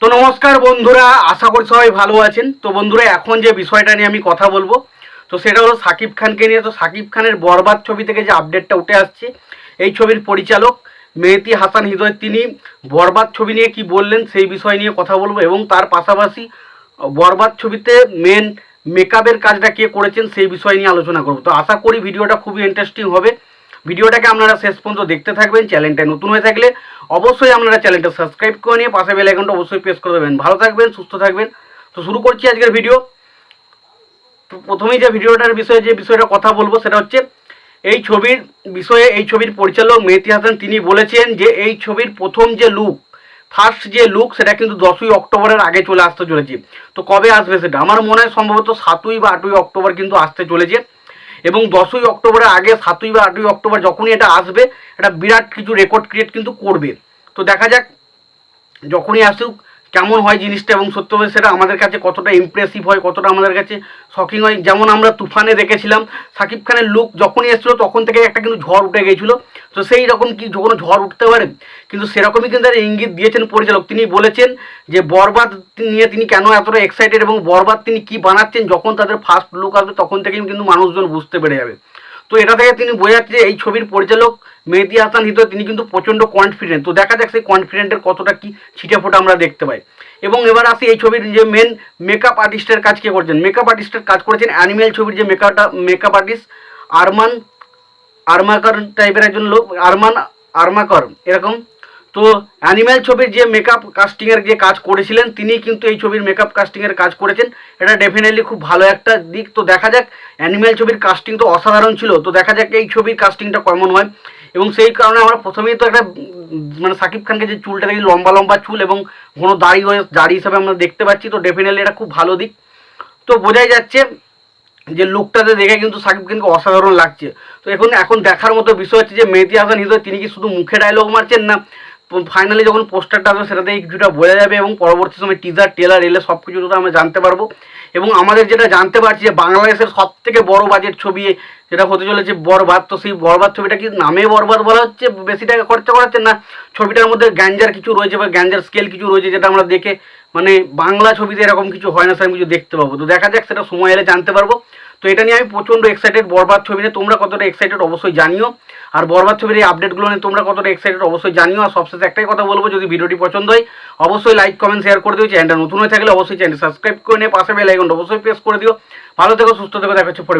তো নমস্কার বন্ধুরা, আশা করি সবাই ভালো আছেন। তো বন্ধুরা, এখন যে বিষয়টা নিয়ে আমি কথা বলবো তো সেটা হলো সাকিব খানকে নিয়ে। তো সাকিব খানের বরবাদ ছবি থেকে যে আপডেটটা উঠে আসছে, এই ছবির পরিচালক মেহেদী হাসান হৃদয় তিনি বরবাদ ছবি নিয়ে কি বললেন সেই বিষয় নিয়ে কথা বলবো, এবং তার পাশাপাশি বরবাদ ছবিতে মেন মেকআপের কাজটা কে করেছেন সেই বিষয় নিয়ে আলোচনা করবো। তো আশা করি ভিডিওটা খুবই ইন্টারেস্টিং হবে। ভিডিওটাকে আপনারা শেষ পর্যন্ত দেখতে থাকবেন। চ্যানেলটা নতুন হয়ে থাকলে অবশ্যই আপনারা চ্যানেলটা সাবস্ক্রাইব করে নিয়ে পাশে বেল আইকনটা অবশ্যই প্রেস করে দেবেন। ভালো থাকবেন, সুস্থ থাকবেন। তো শুরু করছি আজকের ভিডিও। তো প্রথমেই যে ভিডিওটার বিষয়ে যে বিষয়টা কথা বলবো সেটা হচ্ছে এই ছবির বিষয়ে। এই ছবির পরিচালক মেহেদী হাসান তিনি বলেছেন যে এই ছবির প্রথম যে লুক, ফার্স্ট যে লুক, সেটা কিন্তু 10ই অক্টোবরের আগে চলে আসতে চলেছে। তো কবে আসবে সেটা আমার মনে হয় সম্ভবত 7ই বা 8ই অক্টোবর কিন্তু আসতে চলেছে। এবং 10ই অক্টোবরের আগে 7ই বা 8ই অক্টোবর যখনই এটা আসবে, এটা বিরাট কিছু রেকর্ড ক্রিয়েট কিন্তু করবে। তো দেখা যাক যখনই আসুক কেমন হয় জিনিসটা, এবং সত্যভাবে সেটা আমাদের কাছে কতটা ইমপ্রেসিভ হয়, কতটা আমাদের কাছে শকিং হয়। যেমন আমরা তুফানে দেখেছিলাম সাকিব খানের লুক যখনই এসেছিলো তখন থেকে একটা কিন্তু ঝড় উঠে গিয়েছিলো। তো সেই রকম কি কোনো ঝড় উঠতে পারে, কিন্তু সেরকমই কিন্তু একটা ইঙ্গিত দিয়েছেন পরিচালক। তিনি বলেছেন যে বরবাদ নিয়ে তিনি কেন এতটা এক্সাইটেড, এবং বরবাদ তিনি কি বানাচ্ছেন যখন তাদের ফার্স্ট লুক আসবে তখন থেকেই কিন্তু মানুষজন বুঝতে পেরে যাবে। তো এটা থেকে তিনি বোঝাচ্ছে যে এই ছবির পরিচালক মেহেদী হাসান হৃদয় তিনি কিন্তু প্রচণ্ড কনফিডেন্ট। তো দেখা যাক সেই কনফিডেন্টের কতটা কি ছিটে ফোটা আমরা দেখতে পাই। এবং এবার আসি এই ছবির যে মেন মেকআপ আর্টিস্টের কাজ কে করছেন। মেকআপ আর্টিস্টের কাজ করেছেন অ্যানিমেল ছবির যে মেকআপ আর্টিস্ট আরমান আরমাকর টাইপের একজন লোক, আরমান আরমাকর এরকম। তো অ্যানিম্যাল ছবির যে মেকআপ কাস্টিংয়ের যে কাজ করেছিলেন তিনি কিন্তু এই ছবির মেকআপ কাস্টিংয়ের কাজ করেছেন। এটা ডেফিনেটলি খুব ভালো একটা দিক। তো দেখা যাক, অ্যানিম্যাল ছবির কাস্টিং তো অসাধারণ ছিল। তো দেখা যাক এই ছবির কাস্টিংটা কেমন হয়। এবং সেই কারণে আমরা প্রথমেই তো একটা মানে সাকিব খানকে যে চুলটা দেখি লম্বা লম্বা চুল এবং কোনো দাড়ি হিসাবে আমরা দেখতে পাচ্ছি। তো ডেফিনেটলি এটা খুব ভালো দিক। তো বোঝাই যাচ্ছে যে লুকটাতে দেখে কিন্তু সাকিব খানকে অসাধারণ লাগছে। তো এখন দেখার মতো বিষয় হচ্ছে যে মেহেদী হাসান হৃদয় তিনি কি শুধু মুখে ডায়লগ মারছেন, না ফাইনালি যখন পোস্টারটা আসবে সেটাতেই কিছুটা বোঝা যাবে, এবং পরবর্তী সময় টিজার টেলার এলে সব কিছু আমরা জানতে পারবো। এবং আমাদের যেটা জানতে পারছি যে বাংলাদেশের সব থেকে বড় বাজেট ছবি যেটা হতে চলেছে বরবাদ। তো সেই বরবাদ ছবিটা কি নামে বরবাদ বলা হচ্ছে, বেশি টাকা খরচা করাচ্ছে, না ছবিটার মধ্যে গ্যাঞ্জার কিছু রয়েছে বা গ্যাঞ্জার স্কেল কিছু রয়েছে যেটা আমরা দেখে মানে বাংলা ছবিতে এরকম কিছু হয় না সেরকম কিছু দেখতে পাবো। তো দেখা যাক, সেটা সময় এলে জানতে পারবো। তো এটা নিয়ে আমি প্রচণ্ড এক্সাইটেড বরবাদ ছবি নিয়ে। তোমরা কতটা এক্সাইটেড অবশ্যই জানিও, আর বরবাদ ছবির এই আপডেটগুলো নিয়ে তোমরা কতটা এক্সাইটেড অবশ্যই জানিও। আর সবশেষে একটাই কথা বলবো, যদি ভিডিওটি পছন্দ হয় অবশ্যই লাইক কমেন্ট শেয়ার করে দিও। চ্যানেলটা নতুন হয়ে থাকলে অবশ্যই চ্যানেল সাবস্ক্রাইব করে নিয়ে পাশে বেল আইকনটা অবশ্যই প্রেস করে দিও। ভালো থেকো, সুস্থ থেকো, দেখা হচ্ছে পরে।